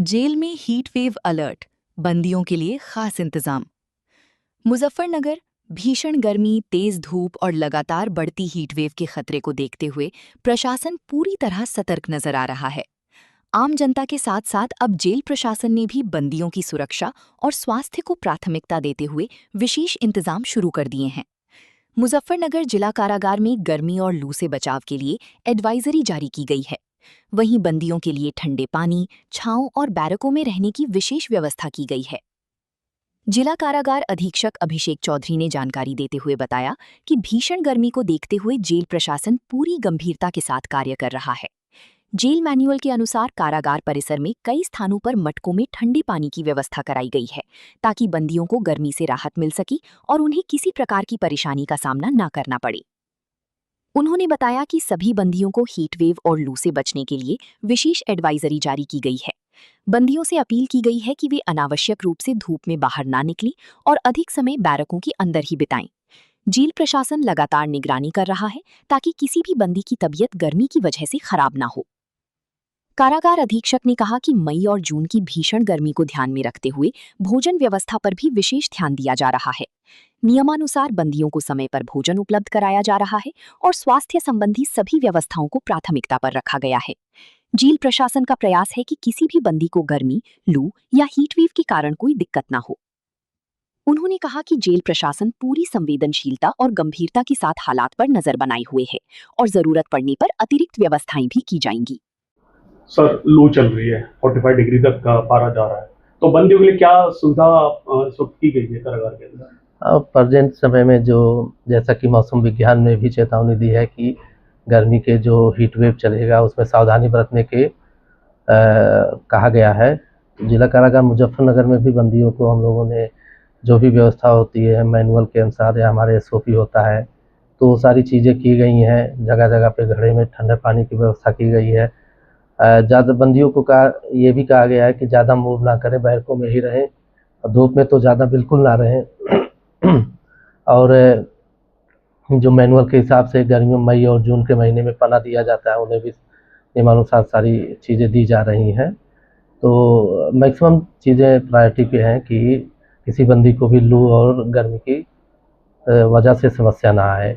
Jail में heat wave alert, बंदियों के लिए खास इंतजाम। मुजफ्फरनगर भीषण गर्मी, तेज धूप और लगातार बढ़ती हीट वेव के खतरे को देखते हुए प्रशासन पूरी तरह सतर्क नजर आ रहा है। आम जनता के साथ साथ अब जेल प्रशासन ने भी बंदियों की सुरक्षा और स्वास्थ्य को प्राथमिकता देते हुए विशेष इंतजाम शुरू कर दिए हैं। मुजफ्फरनगर जिला कारागार में गर्मी और लू से बचाव के लिए एडवाइजरी जारी की गई है। वहीं बंदियों के लिए ठंडे पानी, छांव और बैरकों में रहने की विशेष व्यवस्था की गई है। जिला कारागार अधीक्षक अभिषेक चौधरी ने जानकारी देते हुए बताया कि भीषण गर्मी को देखते हुए जेल प्रशासन पूरी गंभीरता के साथ कार्य कर रहा है। जेल मैनुअल के अनुसार कारागार परिसर में कई स्थानों पर मटकों में ठंडे पानी की व्यवस्था कराई गई है, ताकि बंदियों को गर्मी से राहत मिल सके और उन्हें किसी प्रकार की परेशानी का सामना न करना पड़े। उन्होंने बताया कि सभी बंदियों को हीट वेव और लू से बचने के लिए विशेष एडवाइजरी जारी की गई है। बंदियों से अपील की गई है कि वे अनावश्यक रूप से धूप में बाहर ना निकलें और अधिक समय बैरकों के अंदर ही बिताएं। जेल प्रशासन लगातार निगरानी कर रहा है ताकि किसी भी बंदी की तबीयत गर्मी की वजह से खराब ना हो। कारागार अधीक्षक ने कहा कि मई और जून की भीषण गर्मी को ध्यान में रखते हुए भोजन व्यवस्था पर भी विशेष ध्यान दिया जा रहा है। नियमानुसार बंदियों को समय पर भोजन उपलब्ध कराया जा रहा है और स्वास्थ्य संबंधी सभी व्यवस्थाओं को प्राथमिकता पर रखा गया है। जेल प्रशासन का प्रयास है कि किसी भी बंदी को गर्मी, लू या हीटवेव के कारण कोई दिक्कत ना हो। उन्होंने कहा कि जेल प्रशासन पूरी संवेदनशीलता और गंभीरता के साथ हालात पर नजर बनाए हुए है और जरूरत पड़ने पर अतिरिक्त व्यवस्थाएं भी की जाएंगी। सर, लू चल रही है, 45 डिग्री तक का पारा जा रहा है, तो बंदियों के लिए क्या सुविधा इस वक्त की गई है कारागार के अंदर? अब प्रेजेंट समय में जो जैसा कि मौसम विज्ञान ने भी चेतावनी दी है कि गर्मी के जो हीट वेव चलेगा उसमें सावधानी बरतने के कहा गया है। जिला कारागार मुजफ्फरनगर में भी बंदियों को हम लोगों ने जो भी व्यवस्था होती है मैनुअल के अनुसार या हमारे एसओपी होता है, तो वो सारी चीज़ें की गई हैं। जगह जगह पे घड़े में ठंडे पानी की व्यवस्था की गई है। ज़्यादा बंदियों को ये भी कहा गया है कि ज़्यादा मूव ना करें, बैरकों में ही रहें और धूप में तो ज़्यादा बिल्कुल ना रहें। और जो मैनुअल के हिसाब से गर्मियों मई और जून के महीने में पना दिया जाता है, उन्हें भी नियमानुसार सारी चीज़ें दी जा रही हैं। तो मैक्सिमम चीज़ें प्रायोरिटी पे हैं कि किसी बंदी को भी लू और गर्मी की वजह से समस्या ना आए।